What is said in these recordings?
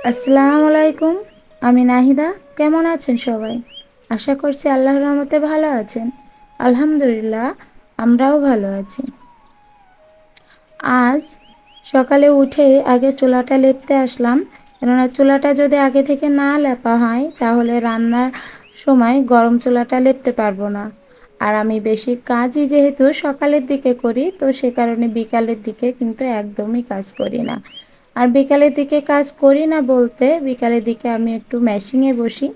আসসালামু আলাইকুম। আমি নাহিদা। কেমন আছেন সবাই? আশা করছি আল্লাহর রহমতে ভালো আছেন। আলহামদুলিল্লাহ, আমরাও ভালো আছি। আজ সকালে উঠে আগে চুলাটা লেপতে আসলাম, কেননা চুলাটা যদি আগে থেকে না লেপা হয় তাহলে রান্নার সময় গরম চুলাটা লেপতে পারবো না। আর আমি বেশি কাজই যেহেতু সকালের দিকে করি, তো সে কারণে বিকালের দিকে কিন্তু একদমই কাজ করি না। আর বিকালের দিকে কাজ করি না বলতে, বিকালের দিকে আমি একটু মেশিনে বসি,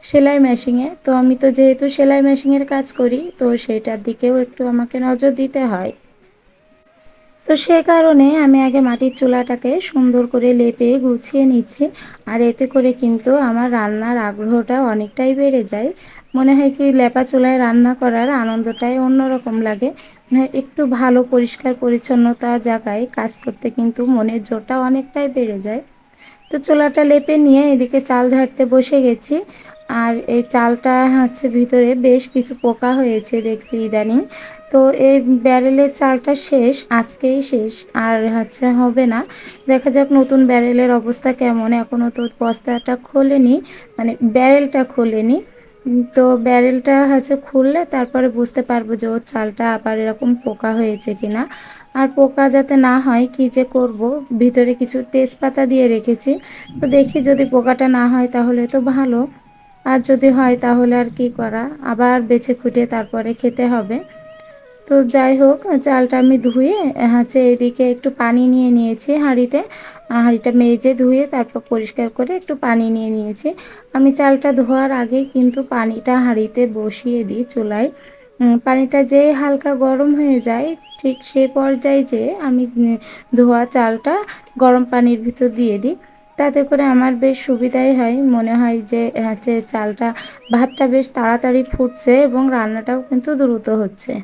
সেলাই মেশিনে। তো আমি তো যেহেতু সেলাই মেশিনের কাজ করি, তো সেটার দিকেও একটু আমাকে নজর দিতে হয়। তো সে কারণে আমি আগে মাটির চুলাটাকে সুন্দর করে লেপে গুছিয়ে নিচ্ছি। আর এতে করে কিন্তু আমার রান্নার আগ্রহটা অনেকটাই বেড়ে যায়। মনে হয় কি লেপা চুলায় রান্না করার আনন্দটাই অন্যরকম লাগে। মানে একটু ভালো পরিষ্কার পরিচ্ছন্নতা জায়গায় কাজ করতে কিন্তু মনের জোরটা অনেকটাই বেড়ে যায়। তো চুলাটা লেপে নিয়ে এদিকে চাল ঝাড়তে বসে গেছি। আর এই চালটা হচ্ছে ভিতরে বেশ কিছু পোকা হয়েছে দেখছি ইদানিং। তো এই ব্যারেলের চালটা শেষ, আজকেই শেষ, আর হচ্ছে হবে না। দেখা যাক নতুন ব্যারেলের অবস্থা কেমন। এখনও তো বস্তাটা খোলেনি, মানে ব্যারেলটা খোলেনি। তো ব্যারেলটা হচ্ছে খুললে তারপরে বুঝতে পারবো যে ওর চালটা আবার এরকম পোকা হয়েছে কিনা। আর পোকা যাতে না হয় কি যে করব, ভিতরে কিছু তেজপাতা দিয়ে রেখেছি। তো দেখি যদি পোকাটা না হয় তাহলে তো ভালো, আর যদি হয় তাহলে আর কি করা, আবার বেছে খুঁটে তারপরে খেতে হবে। তো যাই হোক, চালটা আমি ধুয়ে হচ্ছে এদিকে একটু পানি নিয়ে নিয়েছি হাঁড়িতে। হাঁড়িটা মেজে ধুয়ে তারপর পরিষ্কার করে একটু পানি নিয়ে নিয়েছি। আমি চালটা ধোয়ার আগেই কিন্তু পানিটা হাঁড়িতে বসিয়ে দিই চুলায়। পানিটা যেই হালকা গরম হয়ে যায়, ঠিক সে পর্যায়ে যে আমি ধোয়া চালটা গরম পানির ভিতর দিয়ে দিই। তাতে করে আমার বেশ সুবিধাই হয়, মনে হয় যে হচ্ছে চালটা ভাতটা বেশ তাড়াতাড়ি ফুটছে এবং রান্নাটাও কিন্তু দ্রুত হচ্ছে।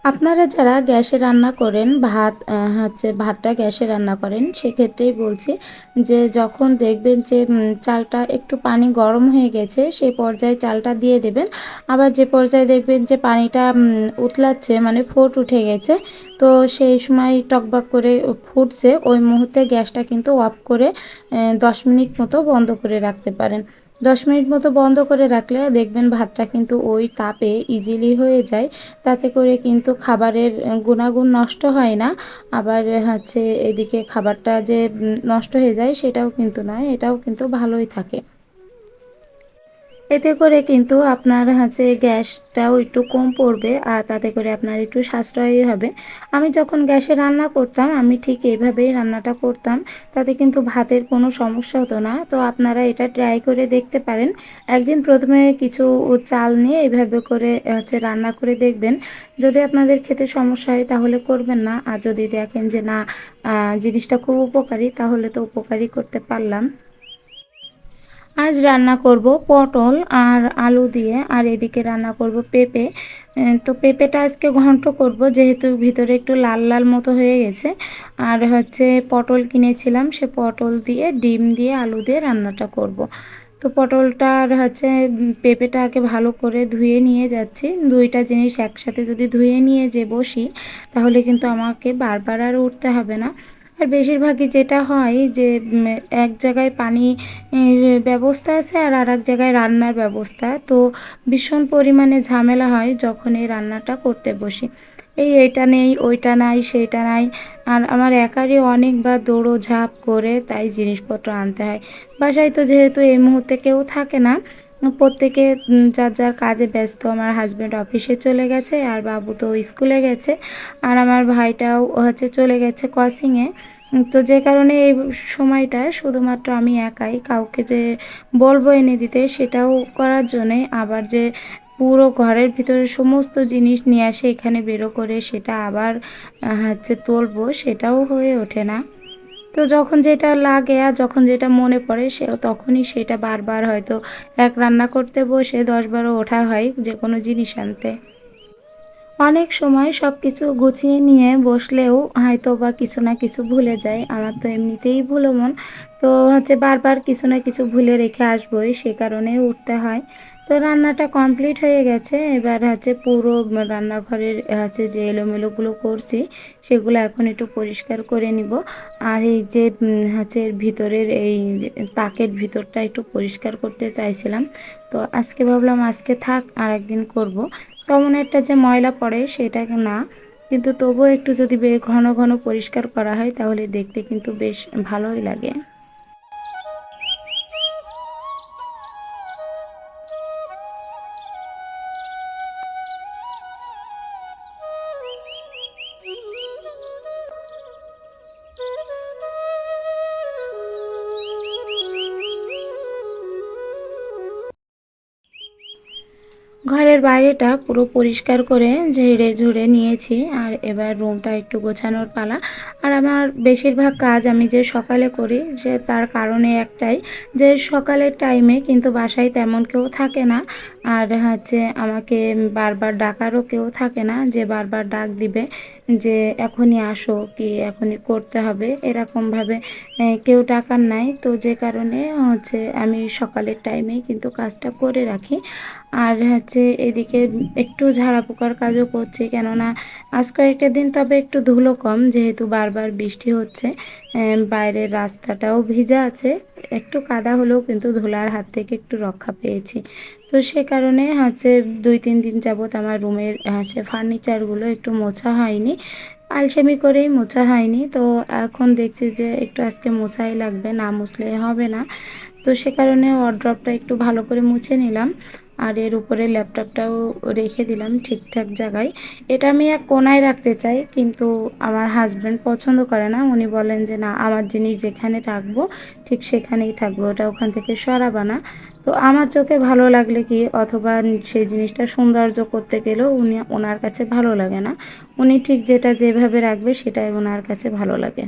আপনারা যারা গ্যাসে রান্না করেন ভাত, হচ্ছে ভাতটা গ্যাসে রান্না করেন, সেক্ষেত্রেই বলছি যে যখন দেখবেন যে চালটা একটু পানি গরম হয়ে গেছে সেই পর্যায়ে চালটা দিয়ে দেবেন। আবার যে পর্যায়ে দেখবেন যে পানিটা উতলাচ্ছে, মানে ফোট উঠে গেছে, তো সেই সময় টকবক করে ফুটছে, ওই মুহূর্তে গ্যাসটা কিন্তু অফ করে 10 মিনিট মতো বন্ধ করে রাখতে পারেন। 10 মিনিট মতো বন্ধ করে রাখলে দেখবেন ভাতটা কিন্তু ওই তাপে ইজিলি হয়ে যায়। তাতে করে কিন্তু খাবারের গুণাগুণ নষ্ট হয় না। আবার হচ্ছে এদিকে খাবারটা যে নষ্ট হয়ে যায় সেটাও কিন্তু নয়, এটাও কিন্তু ভালোই থাকে। এতে করে কিন্তু আপনার হচ্ছে গ্যাসটাও একটু কম পড়বে, আর তাতে করে আপনার একটু সাশ্রয়ী হবে। আমি যখন গ্যাসে রান্না করতাম আমি ঠিক এইভাবেই রান্নাটা করতাম, তাতে কিন্তু ভাতের কোনো সমস্যা হতো না। তো আপনারা এটা ট্রাই করে দেখতে পারেন। একদিন প্রথমে কিছু চাল নিয়ে এইভাবে করে হচ্ছে রান্না করে দেখবেন। যদি আপনাদের খেতে সমস্যা হয় তাহলে করবেন না, আর যদি দেখেন যে না জিনিসটা খুব উপকারী, তাহলে তো উপকারী করতে পারলাম। আজ রান্না করব পটল আর আলু দিয়ে, আর এদিকে রান্না করব পেঁপে। তো পেঁপেটা আজকে ঘন্ট করব, যেহেতু ভিতরে একটু লাল লাল মতো হয়ে গেছে। আর হচ্ছে পটল কিনেছিলাম, সে পটল দিয়ে ডিম দিয়ে আলু দিয়ে রান্নাটা করব। তো পটলটা আর হচ্ছে পেঁপেটাকে ভালো করে ধুয়ে নিয়ে যাচ্ছি। দুইটা জিনিস একসাথে যদি ধুয়ে নিয়ে যে বসি তাহলে কিন্তু আমাকে বারবার আর উঠতে হবে না। আর বেশিরভাগই যেটা হয় যে এক জায়গায় পানি ব্যবস্থা আছে আর এক জায়গায় রান্নার ব্যবস্থা, তো ভীষণ পরিমাণে ঝামেলা হয় যখন এই রান্নাটা করতে বসি। এইটা নেই, ওইটা নাই, সেইটা নাই, আর আমার একারই অনেকবার দৌড়োঝাঁপ করে তাই জিনিসপত্র আনতে হয়। বাসায় তো যেহেতু এই মুহূর্তে কেউ থাকে না, প্রত্যেকে যার যার কাজে ব্যস্ত। আমার হাজব্যান্ড অফিসে চলে গেছে, আর বাবু তো স্কুলে গেছে, আর আমার ভাইটাও হচ্ছে চলে গেছে কোচিংয়ে। তো যে কারণে এই সময়টা শুধুমাত্র আমি একাই, কাউকে যে বলবো এনে দিতে সেটাও করার জন্যে, আবার যে পুরো ঘরের ভিতরে সমস্ত জিনিস নিয়ে আসে এখানে বেরো করে সেটা আবার হচ্ছে তুলবো, সেটাও হয়ে ওঠে না। তো যখন যেটা লাগে আর যখন যেটা মনে পড়ে সে তখনই সেটা বারবার হয়তো এক রান্না করতে বসে 10-12 ওঠা হয় যে কোনো জিনিস আনতে। অনেক সময় সব কিছু গুছিয়ে নিয়ে বসলেও হয়তো বা কিছু না কিছু ভুলে যাই। আমার তো এমনিতেই ভুলো মন। তো বারবার কিছু না কিছু ভুলে রেখে আসবোই, সে কারণেই উঠতে হয়। তো রান্নাটা কমপ্লিট হয়ে গেছে। এবার পুরো রান্নাঘরের যে এলোমেলোগুলো করছি সেগুলো এখন একটু পরিষ্কার করে নিব। আর এই যে এর ভিতরের এই তাকের ভিতরটা একটু পরিষ্কার করতে চাইছিলাম। তো আজকে ভাবলাম আজকে থাক, আর একদিন করব। তেমন একটা যে ময়লা পড়ে সেটা না, কিন্তু তবুও একটু যদি ঘন ঘন পরিষ্কার করা হয় তাহলে দেখতে কিন্তু বেশ ভালোই লাগে। ঘরের বাইরেটা পুরো পরিষ্কার করে ঝেড়ে ঝুড়ে নিয়েছি। আর এবার রুমটা একটু গোছানোর পালা। আর আমার বেশিরভাগ কাজ আমি যে সকালে করি, যে তার কারণে একটাই, যে সকালের টাইমে কিন্তু বাসায় তেমন কেউ থাকে না। আর আমাকে বারবার ডাকারও কেউ থাকে না, যে বারবার ডাক দিবে যে এখনই আসো কি এখনই করতে হবে, এরকমভাবে কেউ ডাকার নাই। তো যে কারণে আমি সকালের টাইমেই কিন্তু কাজটা করে রাখি। আর এদিকে একটু ঝাড়া পোকার কাজও করছি, কেননা আজ কয়েকটা দিন তবে একটু ধুলো কম, যেহেতু বারবার বৃষ্টি হচ্ছে। বাইরের রাস্তাটাও ভিজা আছে, একটু কাদা হলেও কিন্তু ধুলার হাত থেকে একটু রক্ষা পেয়েছি। তো সে কারণে 2-3 দিন যাবৎ আমার রুমের ফার্নিচারগুলো একটু মোছা হয়নি, আলসেমি করেই মোছা হয়নি। তো এখন দেখছি যে একটু আজকে মোছাই লাগবে, না মুছলে হবে না। তো সে কারণে ওয়ারড্রপটা একটু ভালো করে মুছে নিলাম। আর এর উপরে ল্যাপটপটাও রেখে দিলাম ঠিকঠাক জায়গায়। এটা আমি এক কোনায় রাখতে চাই, কিন্তু আমার হাজব্যান্ড পছন্দ করে না। উনি বলেন যে না, আমার জিনিস যেখানে রাখবো ঠিক সেখানেই থাকবে, ওটা ওখান থেকে সরাবা না। তো আমার চোখে ভালো লাগলে কি, অথবা সেই জিনিসটা সৌন্দর্য করতে গেলেও ওনার কাছে ভালো লাগে না। উনি ঠিক যেটা যেভাবে রাখবে সেটাই ওনার কাছে ভালো লাগে।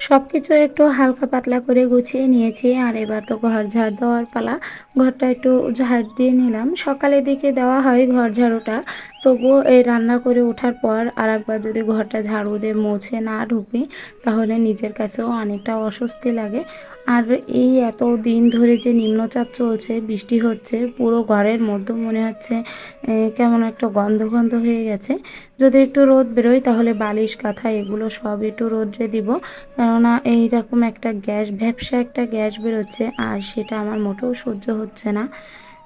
সব কিছু একটু হালকা পাতলা করে গুছিয়ে নিয়েছি। আর এবার তো ঘর ঝাড় দেওয়ার পালা। ঘরটা একটু ঝাড় দিয়ে নিলাম। সকালের দিকে দেওয়া হয় ঘর ঝাড়ুটা, তবুও এই রান্না করে ওঠার পর আর একবার যদি ঘরটা ঝাড়ু দিয়ে মুছে না ঢুকি তাহলে নিজের কাছেও অনেকটা অস্বস্তি লাগে। আর এই এত দিন ধরে যে নিম্নচাপ চলছে, বৃষ্টি হচ্ছে, পুরো ঘরের মধ্যে মনে হচ্ছে কেমন একটা গন্ধ গন্ধ হয়ে গেছে। যদি একটু রোদ বেরোয় তাহলে বালিশ কাঁথা এগুলো সব একটু রোদ্রে দিব, কেননা এইরকম একটা গ্যাস, ভ্যাপসা একটা গ্যাস বেরোচ্ছে, আর সেটা আমার মোটেও সহ্য হচ্ছে না।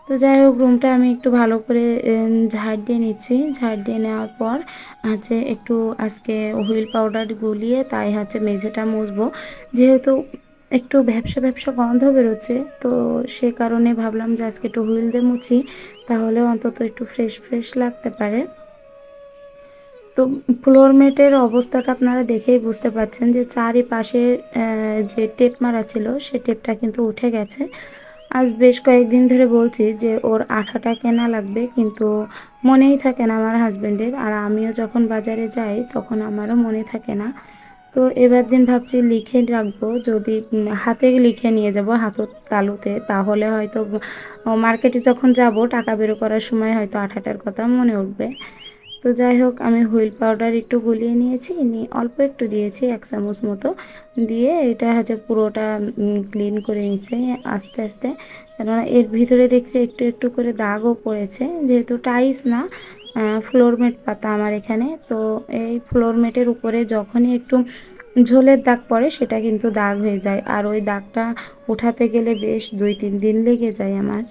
তো যাই হোক, রুমটা আমি একটু ভালো করে ঝাড় দিয়ে নিচ্ছি। ঝাড় দিয়ে নেওয়ার পর একটু আজকে হুইল পাউডার গুলিয়ে তাই মেঝেটা মুছবো, যেহেতু একটু ভ্যাপসা ভ্যাপসা গন্ধ বেরোচ্ছে। তো সে কারণে ভাবলাম যে আজকে একটু হুইল দিয়ে মুছি, তাহলে অন্তত একটু ফ্রেশ ফ্রেশ লাগতে পারে। তো ফ্লোর ম্যাটের অবস্থাটা আপনারা দেখেই বুঝতে পারছেন যে চারিপাশে যে টেপ মারা ছিল সে টেপটা কিন্তু উঠে গেছে। আজ বেশ কয়েকদিন ধরে বলছি যে ওর আঠাটা কেনা লাগবে, কিন্তু মনেই থাকে না আমার হাজব্যান্ডের। আর আমিও যখন বাজারে যাই তখন আমারও মনে থাকে না। তো এবার দিন ভাবছি লিখে রাখবো, যদি হাতে লিখে নিয়ে যাব হাতের তালুতে, তাহলে হয়তো মার্কেটে যখন যাব টাকা বের করার সময় হয়তো আঠাটার কথা মনে উঠবে। তো যাই হোক, আমি হুইল পাউডার একটু গুলিয়ে নিয়েছি, নিয়ে অল্প একটু দিয়েছি 1 চামচ মতো, দিয়ে এটা পুরোটা ক্লিন করে নিচ্ছে আস্তে আস্তে। কেননা এর ভিতরে দেখছি একটু একটু করে দাগও পড়েছে, যেহেতু টাইলস না, ফ্লোর ম্যাট পাতা আমার এখানে। তো এই ফ্লোর ম্যাটের উপরে যখনই একটু ঝোলের দাগ পড়ে সেটা কিন্তু দাগ হয়ে যায়, আর ওই দাগটা উঠাতে গেলে বেশ 2-3 দিন লেগে যায় আমার।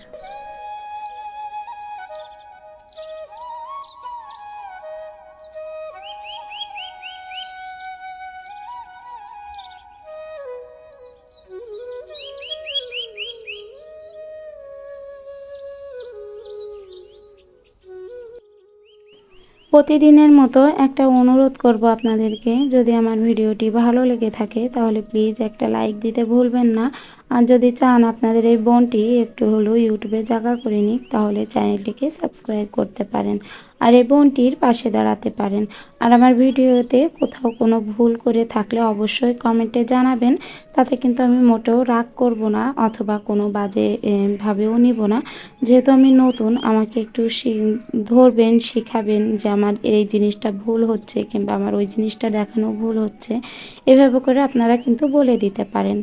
প্রতিদিনের মতো একটা অনুরোধ করব আপনাদেরকে, যদি আমার ভিডিওটি ভালো লেগে থাকে তাহলে প্লিজ একটা লাইক দিতে ভুলবেন না। আর যদি চান আপনাদের এই বোনটি একটু হলেও ইউটিউবে জায়গা করে নিক, তাহলে চ্যানেলটিকে সাবস্ক্রাইব করতে পারেন আর এই বোনটির পাশে দাঁড়াতে পারেন। আর আমার ভিডিওতে কোথাও কোনো ভুল করে থাকলে অবশ্যই কমেন্টে জানাবেন, তাতে কিন্তু আমি মোটেও রাগ করব না অথবা কোনো বাজে ভাবেও নিব না। যেহেতু আমি নতুন, আমাকে একটু ধরবেন, শিখাবেন যে আমার এই জিনিসটা ভুল হচ্ছে কিংবা আমার ওই জিনিসটা দেখানো ভুল হচ্ছে, এভাবে করে আপনারা কিন্তু বলে দিতে পারেন।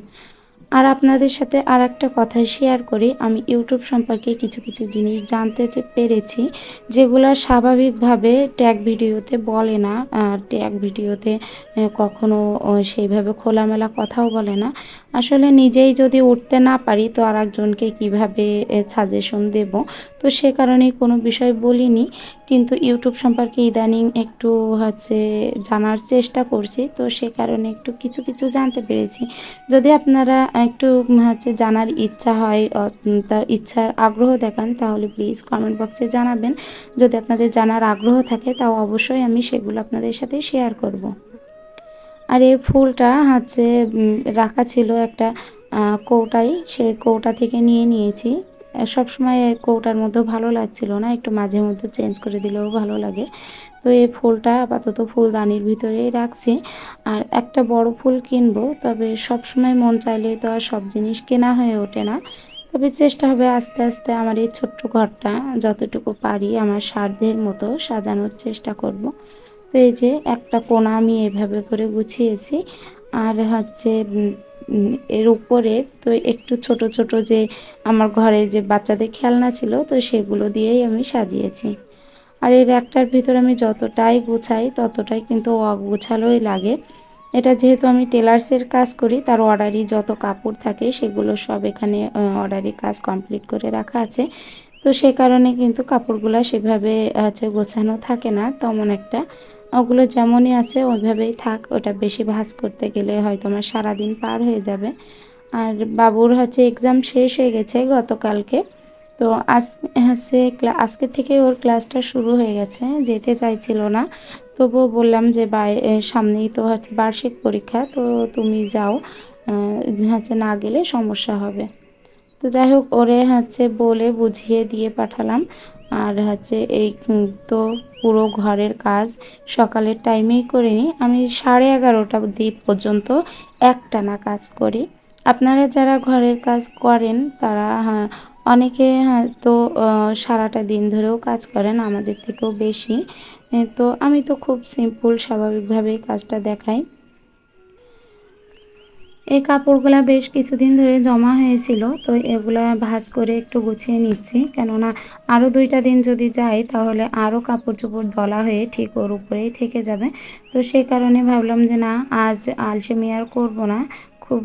আর আপনাদের সাথে আর একটা কথা শেয়ার করি, আমি ইউটিউব সম্পর্কে কিছু কিছু জিনিস জানতে পেরেছি যেগুলো স্বাভাবিকভাবে ট্যাগ ভিডিওতে বলে না। আর ট্যাগ ভিডিওতে কখনো সেইভাবে খোলামেলা কথাও বলে না। আসলে নিজেই যদি উঠতে না পারি তো আর একজনকে কীভাবে সাজেশন দেব, তো সে কারণেই কোনো বিষয় বলিনি। কিন্তু ইউটিউব সম্পর্কে ইদানিং একটু জানার চেষ্টা করছি, তো সে কারণে একটু কিছু কিছু জানতে পেরেছি। যদি আপনারা একটু জানার ইচ্ছা হয়, তা ইচ্ছার আগ্রহ দেখান, তাহলে প্লিজ কমেন্ট বক্সে জানাবেন। যদি আপনাদের জানার আগ্রহ থাকে তাও অবশ্যই আমি সেগুলো আপনাদের সাথে শেয়ার করব। আর এই ফুলটা রাখা ছিল একটা কৌটায়, সেই কৌটা থেকে নিয়ে নিয়েছি। সবসময় কৌটার মধ্যে ভালো লাগছিল না, একটু মাঝে মধ্যে চেঞ্জ করে দিলেও ভালো লাগে। তো এই ফুলটা আপাতত ফুলদানির ভিতরেই রাখছি। আর একটা বড় ফুল কিনবো, তবে সবসময় মন চাইলে তো আর সব জিনিস কেনা হয়ে ওঠে না। তবে চেষ্টা হবে আস্তে আস্তে আমার এই ছোট্ট ঘরটা যতটুকু পারি আমার সাধ্যের মতো সাজানোর চেষ্টা করব। তো এই যে একটা কোণা আমি এভাবে করে গুছিয়েছি। আর এর উপরে তো একটু ছোট ছোট যে আমার ঘরে যে বাচ্চাদের খেলনা ছিল, তো সেগুলো দিয়েই আমি সাজিয়েছি। আর এই র্যাকটার ভিতর আমি যতটাই গুছাই ততটাই কিন্তু অগোছালোই লাগে। এটা যেহেতু আমি টেলার্সের কাজ করি, তার অর্ডারি যত কাপড় থাকে সেগুলো সব এখানে অর্ডারি কাজ কমপ্লিট করে রাখা আছে। তো সে কারণে কিন্তু কাপড়গুলো সেভাবে গোছানো থাকে না তেমন একটা। ওগুলো যেমনই আছে ওইভাবেই থাক, ওটা বেশি ভাঁজ করতে গেলে হয়তো আমার সারাদিন পার হয়ে যাবে। আর বাবুর এক্সাম শেষ হয়ে গেছে গতকালকে। তো আজকে থেকে ওর ক্লাসটা শুরু হয়ে গেছে, যেতে চাইছিল না। তবুও বললাম যে সামনেই তো বার্ষিক পরীক্ষা, তো তুমি যাও, না গেলে সমস্যা হবে। তো যাই হোক, ওরে বলে বুঝিয়ে দিয়ে পাঠালাম। আর তো পুরো ঘরের কাজ সকালের টাইমেই করে নিই আমি, 11:30টা পর্যন্ত একটানা কাজ করি। আপনারা যারা ঘরের কাজ করেন তারা অনেকে তো সারাটা দিন ধরেও কাজ করেন, আমাদের থেকেও বেশি। তো আমি তো খুব সিম্পল স্বাভাবিকভাবেই কাজটা দেখাই। এই কাপড়গুলো বেশ কিছুদিন ধরে জমা হয়েছিল, তো এগুলা ভাঁজ করে একটু গুছিয়ে নিচ্ছি, কেননা আরও 2টা দিন যদি যাই তাহলে আরও কাপড় চোপড় দলা হয়ে ঠিক ওর উপরেই থেকে যাবে। তো সেই কারণে ভাবলাম যে না, আজ আলসেমি আর করবো না, খুব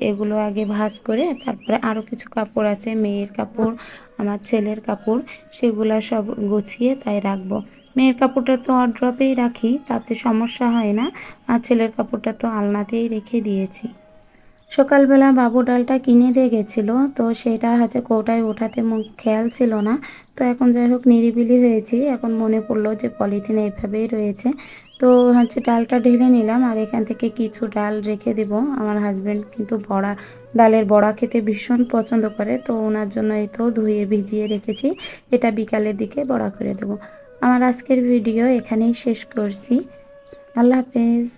এগুলো আগে ভাঁজ করে তারপরে আরও কিছু কাপড় আছে, মেয়ের কাপড়, আমার ছেলের কাপড়, সেগুলো সব গুছিয়ে তাই রাখবো। মেয়ের কাপড়টা তো ওয়ারড্রপেই রাখি, তাতে সমস্যা হয় না। আর ছেলের কাপড়টা তো আলনাতেই রেখে দিয়েছি। সকালবেলা বাবু ডালটা কিনে দিয়ে গেছিলো, তো সেটা কৌটায় ওঠাতে খেয়াল ছিল না। তো এখন যাই হোক নিরিবিলি হয়েছি, এখন মনে পড়লো যে পলিথিনে এইভাবেই রয়েছে। তো ডালটা ঢেলে নিলাম, আর এখান থেকে কিছু ডাল রেখে দেব। আমার হাজব্যান্ড কিন্তু ডালের বড়া খেতে ভীষণ পছন্দ করে, তো ওনার জন্য এই তো ধুয়ে ভিজিয়ে রেখেছি, এটা বিকালের দিকে বড়া করে দেব। আমার আজকের ভিডিও এখানেই শেষ করছি। আল্লাহ হাফেজ।